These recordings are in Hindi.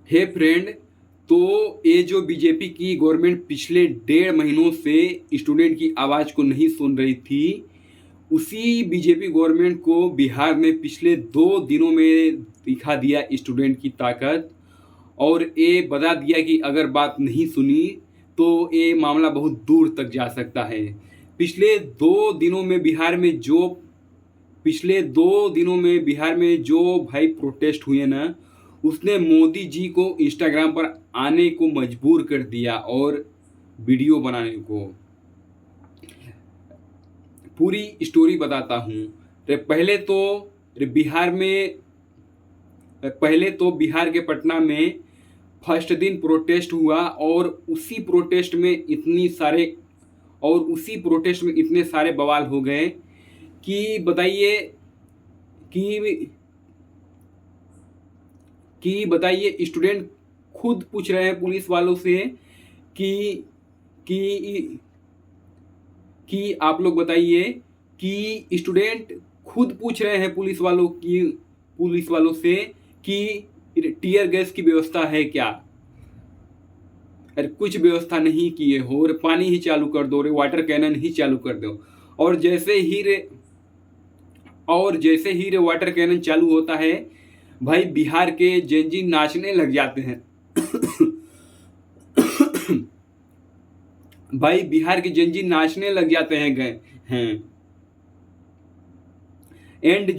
हे फ्रेंड, तो ये जो बीजेपी की गवर्नमेंट पिछले 1.5 महीनों से स्टूडेंट की आवाज़ को नहीं सुन रही थी, उसी बीजेपी गवर्नमेंट को बिहार में पिछले 2 दिनों में दिखा दिया स्टूडेंट की ताकत। और ये बता दिया कि अगर बात नहीं सुनी तो ये मामला बहुत दूर तक जा सकता है। पिछले 2 दिनों में बिहार में जो पिछले 2 दिनों में बिहार में जो भाई प्रोटेस्ट हुए ना, उसने मोदी जी को इंस्टाग्राम पर आने को मजबूर कर दिया और वीडियो बनाने को। पूरी स्टोरी बताता हूँ। पहले तो बिहार के पटना में फर्स्ट दिन प्रोटेस्ट हुआ और उसी प्रोटेस्ट में इतने सारे बवाल हो गए कि बताइए कि बताइए स्टूडेंट खुद पूछ रहे हैं पुलिस वालों से कि कि आप लोग बताइए कि स्टूडेंट खुद पूछ रहे हैं पुलिस वालों से कि टीयर गैस की व्यवस्था है क्या। अरे कुछ व्यवस्था नहीं किए हो, और पानी ही चालू कर दो, रे वाटर कैनन ही चालू कर दो। और जैसे ही रे वाटर कैनन चालू होता है, भाई बिहार के जेनजी नाचने लग जाते हैं। भाई बिहार के जेनजी नाचने लग जाते हैं गए हैं। एंड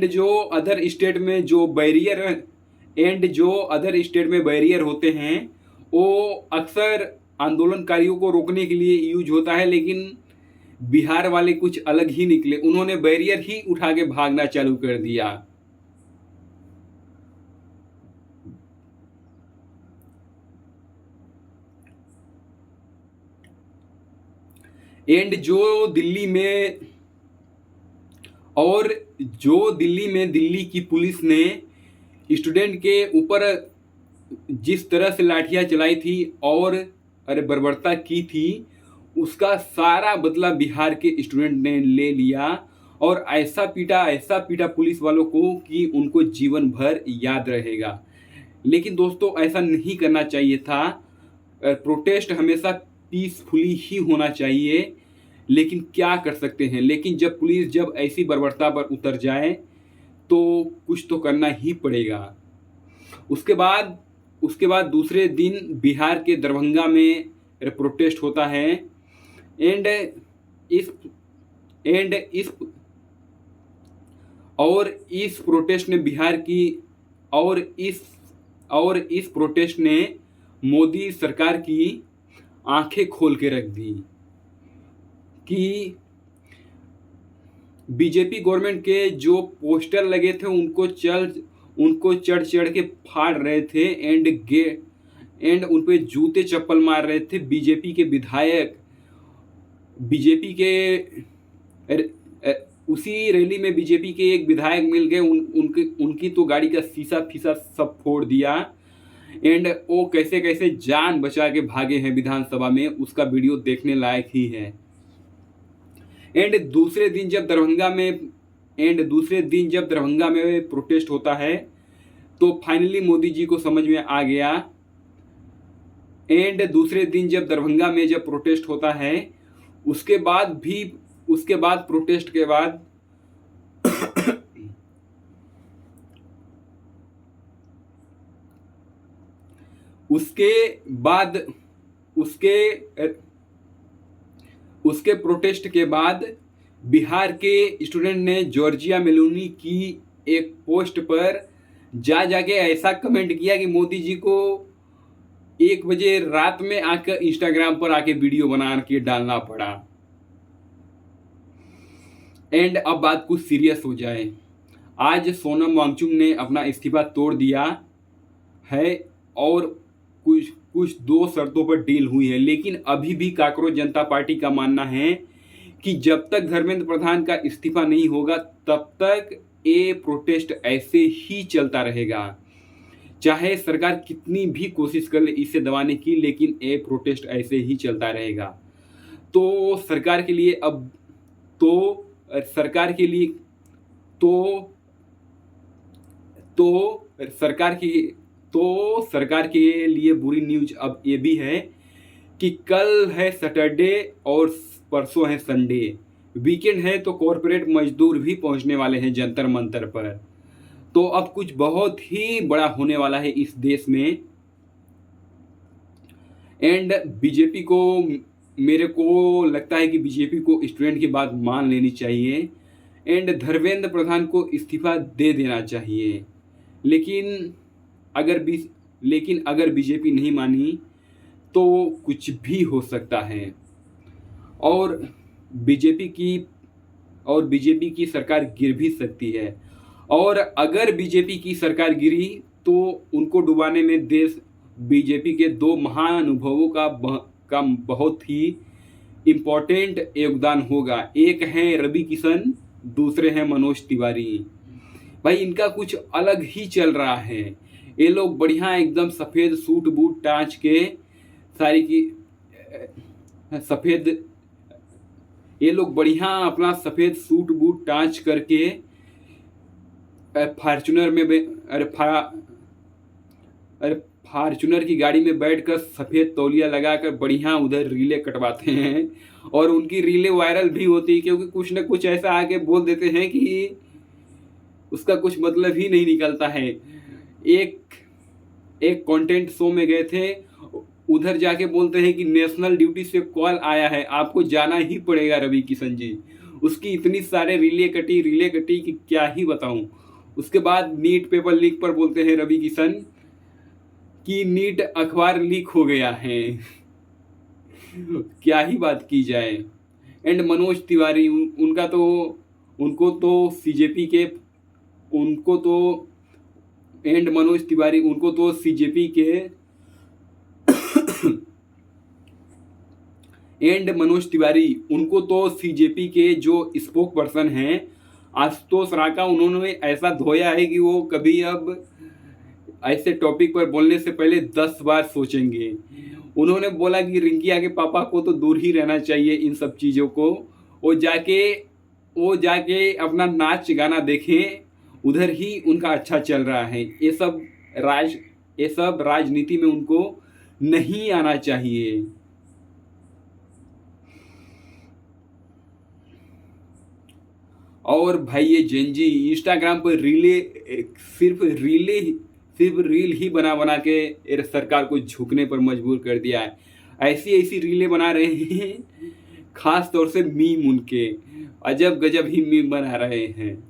जो अदर स्टेट में बैरियर होते हैं, वो अक्सर आंदोलनकारियों को रोकने के लिए यूज होता है, लेकिन बिहार वाले कुछ अलग ही निकले। उन्होंने बैरियर ही उठा के भागना चालू कर दिया। एंड जो दिल्ली में दिल्ली की पुलिस ने स्टूडेंट के ऊपर जिस तरह से लाठियां चलाई थी और अरे बर्बरता की थी, उसका सारा बदला बिहार के स्टूडेंट ने ले लिया। और ऐसा पीटा पुलिस वालों को कि उनको जीवन भर याद रहेगा। लेकिन दोस्तों, ऐसा नहीं करना चाहिए था। प्रोटेस्ट हमेशा पीसफुली ही होना चाहिए। लेकिन क्या कर सकते हैं, लेकिन जब पुलिस जब ऐसी बर्बरता पर उतर जाए तो कुछ तो करना ही पड़ेगा। उसके बाद दूसरे दिन बिहार के दरभंगा में प्रोटेस्ट होता है। एंड इस एंड इस और इस प्रोटेस्ट ने बिहार की और इस प्रोटेस्ट ने मोदी सरकार की आंखें खोल के रख दी कि बीजेपी गवर्नमेंट के जो पोस्टर लगे थे उनको चढ़ चढ़ के फाड़ रहे थे। एंड उन पे जूते चप्पल मार रहे थे बीजेपी के विधायक। बीजेपी के उसी रैली में बीजेपी के एक विधायक मिल गए। उनकी तो गाड़ी का शीशा फीसा सब फोड़ दिया। एंड वो कैसे कैसे जान बचा के भागे हैं विधानसभा में, उसका वीडियो देखने लायक ही है। एंड दूसरे दिन जब दरभंगा में प्रोटेस्ट होता है तो फाइनली मोदी जी को समझ में आ गया। एंड दूसरे दिन जब दरभंगा में जब प्रोटेस्ट होता है, उसके बाद प्रोटेस्ट के बाद उसके प्रोटेस्ट के बाद बिहार के स्टूडेंट ने जॉर्जिया मेलोनी की एक पोस्ट पर जाके ऐसा कमेंट किया कि मोदी जी को 1 बजे रात में आकर इंस्टाग्राम पर आके वीडियो बना के डालना पड़ा। एंड अब बात कुछ सीरियस हो जाए। आज सोनम वांगचुक ने अपना इस्तीफा तोड़ दिया है और कुछ 2 शर्तों पर डील हुई है। लेकिन अभी भी काकरोच जनता पार्टी का मानना है कि जब तक धर्मेंद्र प्रधान का इस्तीफा नहीं होगा तब तक ये प्रोटेस्ट ऐसे ही चलता रहेगा। चाहे सरकार कितनी भी कोशिश कर ले इसे दबाने की, लेकिन ये प्रोटेस्ट ऐसे ही चलता रहेगा। तो सरकार के लिए तो सरकार के लिए बुरी न्यूज अब ये भी है कि कल है सैटरडे और परसों है संडे, वीकेंड है, तो कॉरपोरेट मजदूर भी पहुंचने वाले हैं जंतर मंतर पर। तो अब कुछ बहुत ही बड़ा होने वाला है इस देश में। एंड बीजेपी को, मेरे को लगता है कि बीजेपी को स्टूडेंट की बात मान लेनी चाहिए एंड धर्मेंद्र प्रधान को इस्तीफा दे देना चाहिए। लेकिन अगर बीजेपी नहीं मानी तो कुछ भी हो सकता है और बीजेपी की सरकार गिर भी सकती है। और अगर बीजेपी की सरकार गिरी तो उनको डुबाने में बीजेपी के दो महानुभवों का बहुत ही इम्पोर्टेंट योगदान होगा। एक है रवि किशन, दूसरे हैं मनोज तिवारी। भाई इनका कुछ अलग ही चल रहा है। ये लोग बढ़िया एकदम सफ़ेद सूट बूट टाँच के ये लोग बढ़िया अपना सफ़ेद सूट बूट टाँच करके फार्चूनर की गाड़ी में बैठकर सफ़ेद तौलिया लगाकर बढ़िया उधर रीले कटवाते हैं और उनकी रीले वायरल भी होती है, क्योंकि कुछ न कुछ ऐसा आके बोल देते हैं कि उसका कुछ मतलब ही नहीं निकलता है। एक कंटेंट शो में गए थे, उधर जाके बोलते हैं कि नेशनल ड्यूटी से कॉल आया है, आपको जाना ही पड़ेगा रवि किशन जी। उसकी इतनी सारे रीले कटी कि क्या ही बताऊं। उसके बाद नीट पेपर लीक पर बोलते हैं रवि किशन कि नीट अखबार लीक हो गया है। क्या ही बात की जाए। एंड मनोज तिवारी, उनको तो सीजेपी के जो स्पोक पर्सन हैं आशुतोष राका, उन्होंने ऐसा धोया है कि वो कभी अब ऐसे टॉपिक पर बोलने से पहले 10 बार सोचेंगे। उन्होंने बोला कि रिंकिया के पापा को तो दूर ही रहना चाहिए इन सब चीज़ों को। वो जाके अपना नाच गाना देखें, उधर ही उनका अच्छा चल रहा है। ये सब राजनीति में उनको नहीं आना चाहिए। और भाई ये जेनजी इंस्टाग्राम पर सिर्फ रील ही बना के सरकार को झुकने पर मजबूर कर दिया है। ऐसी रीलें बना रहे हैं, खास तौर से मीम, उनके अजब गजब ही मीम बना रहे हैं।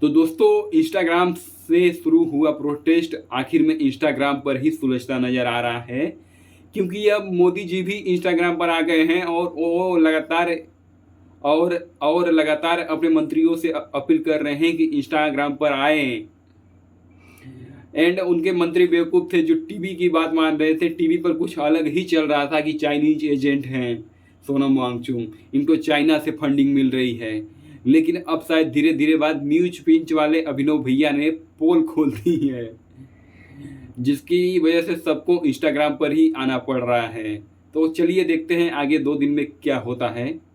तो दोस्तों, इंस्टाग्राम से शुरू हुआ प्रोटेस्ट आखिर में इंस्टाग्राम पर ही सुलझता नजर आ रहा है, क्योंकि अब मोदी जी भी इंस्टाग्राम पर आ गए हैं और वो लगातार अपने मंत्रियों से अपील कर रहे हैं कि इंस्टाग्राम पर आए। एंड उनके मंत्री बेवकूफ़ थे जो टीवी की बात मान रहे थे। टीवी पर कुछ अलग ही चल रहा था कि चाइनीज एजेंट हैं सोनम वांगचुक, इनको चाइना से फंडिंग मिल रही है। लेकिन अब शायद धीरे धीरे बाद न्यूज पिंच वाले अभिनव भैया ने पोल खोल दी है, जिसकी वजह से सबको इंस्टाग्राम पर ही आना पड़ रहा है। तो चलिए देखते हैं आगे 2 दिन में क्या होता है।